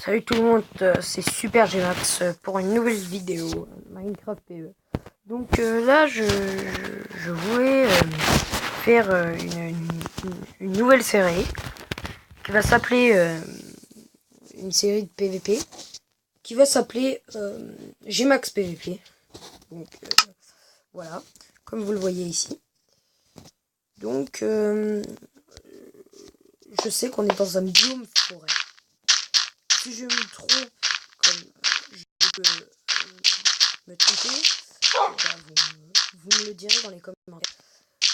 Salut tout le monde, c'est Super Gmax pour une nouvelle vidéo Minecraft PE. Donc là je voulais faire une nouvelle série qui va s'appeler une série de PVP qui va s'appeler Gmax PVP. Donc voilà, comme vous le voyez ici. Donc je sais qu'on est dans un biome forêt. Si je me trompe, comme je peux me tromper, bah, vous me le direz dans les commentaires.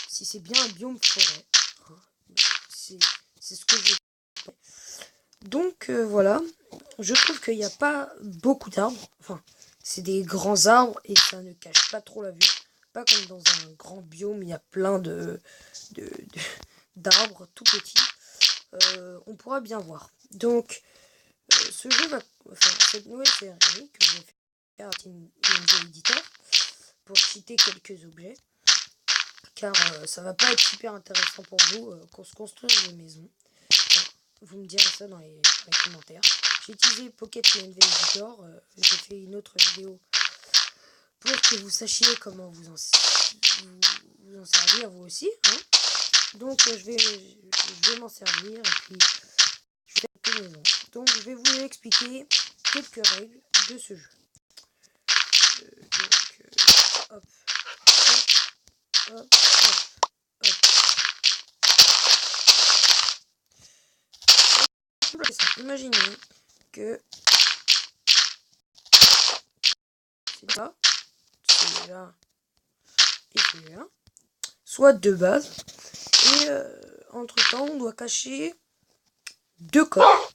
Si c'est bien un biome forêt, c'est ce que je fais. Donc voilà, je trouve qu'il n'y a pas beaucoup d'arbres. Enfin, c'est des grands arbres et ça ne cache pas trop la vue. Pas comme dans un grand biome, il y a plein d'arbres tout petits. On pourra bien voir. Donc, ce jeu va, cette nouvelle série que je vais faire avec un éditeur pour cheater quelques objets, car ça va pas être super intéressant pour vous qu'on se construise des maisons. Enfin, vous me direz ça dans les commentaires. J'ai utilisé Pocket INV Editor, j'ai fait une autre vidéo pour que vous sachiez comment vous en servir vous aussi. Hein. Donc je vais m'en servir et puis je vais faire quelques maisons. Donc je vais vous expliquer quelques règles de ce jeu. Hop, hop, hop, hop. Imaginez que c'est ça, celui-là et celui-là, soit deux bases. Et entre temps, on doit cacher deux coffres,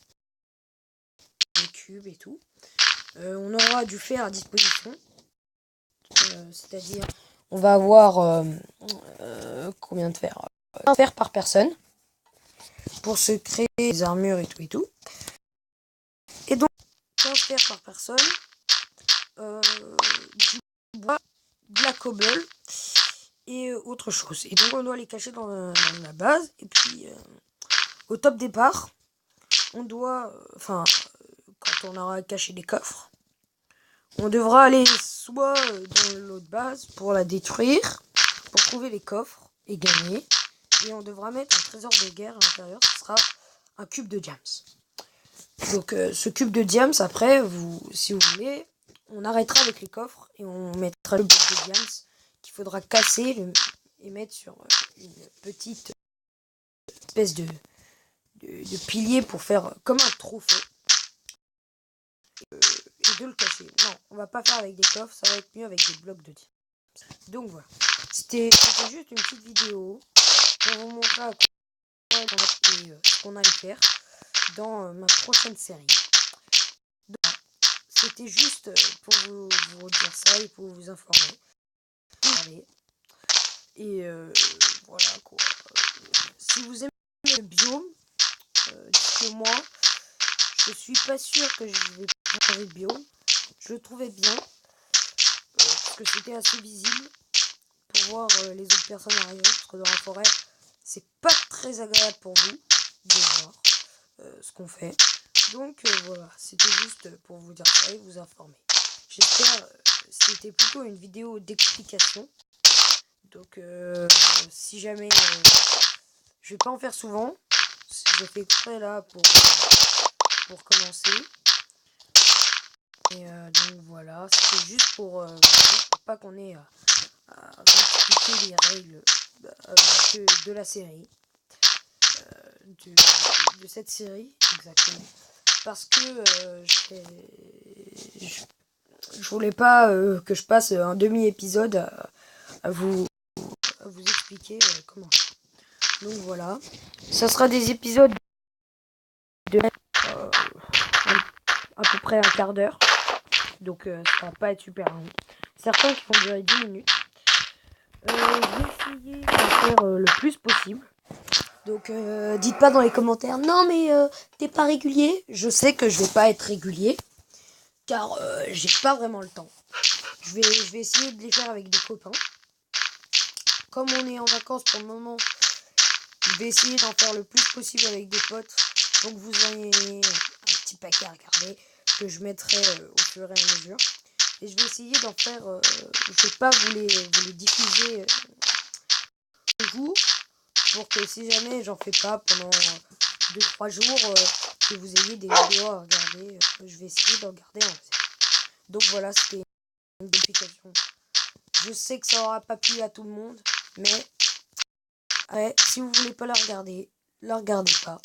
des cubes et tout. On aura du fer à disposition. C'est-à-dire, on va avoir combien de fer? Un fer par personne pour se créer des armures et tout et tout. Et donc, 15 fer par personne, du bois, de la cobble et autre chose. Et donc, on doit les cacher dans la base. Et puis, au top départ, on doit, quand on aura caché des coffres, on devra aller soit dans l'autre base pour la détruire, pour trouver les coffres et gagner. Et on devra mettre un trésor de guerre à l'intérieur, ce sera un cube de diams. Donc ce cube de diams, après, si vous voulez, on arrêtera avec les coffres et on mettra le bloc de diams qu'il faudra casser et mettre sur une petite espèce de pilier pour faire comme un trophée. Et de le cacher. Non, on va pas faire avec des coffres, ça va être mieux avec des blocs de diams. Donc voilà, c'était juste une petite vidéo pour vous montrer à quoi ce qu'on allait faire dans ma prochaine série. C'était juste pour vous dire ça et pour vous informer. Et voilà quoi. Si vous aimez le biome, dites-moi. Je suis pas sûr que je vais changer de biome. Je le trouvais bien parce que c'était assez visible pour voir les autres personnes arriver. Parce que dans la forêt, c'est pas très agréable pour vous de voir ce qu'on fait. Donc voilà, c'était juste pour vous dire ça et vous informer. J'espère c'était plutôt une vidéo d'explication. Donc si jamais je vais pas en faire souvent, j'ai fait exprès là pour commencer. Et donc voilà, c'était juste pour pas qu'on ait à expliquer les règles de la série, de cette série exactement. Parce que je voulais pas que je passe un demi-épisode à vous expliquer comment. Donc voilà, ça sera des épisodes de à peu près un quart d'heure. Donc ça va pas être super long. Certains qui vont durer 10 minutes. Je vais essayer de faire le plus possible. Donc dites pas dans les commentaires non mais t'es pas régulier. Je sais que je vais pas être régulier car j'ai pas vraiment le temps. Je vais essayer de les faire avec des copains. Comme on est en vacances pour le moment, je vais essayer d'en faire le plus possible avec des potes pour que vous ayez un petits paquets à regarder que je mettrai au fur et à mesure. Et je vais essayer d'en faire, je vais pas vous les diffuser jour pour que si jamais j'en fais pas pendant 2-3 jours, que vous ayez des vidéos à regarder. Je vais essayer d'en garder un. Donc voilà, c'était une explication. Je sais que ça aura pas plu à tout le monde, mais ouais, si vous voulez pas la regardez pas.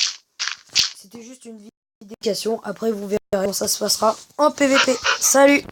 C'était juste une vidéo d'explication. Après, vous verrez comment ça se passera en PVP. Salut!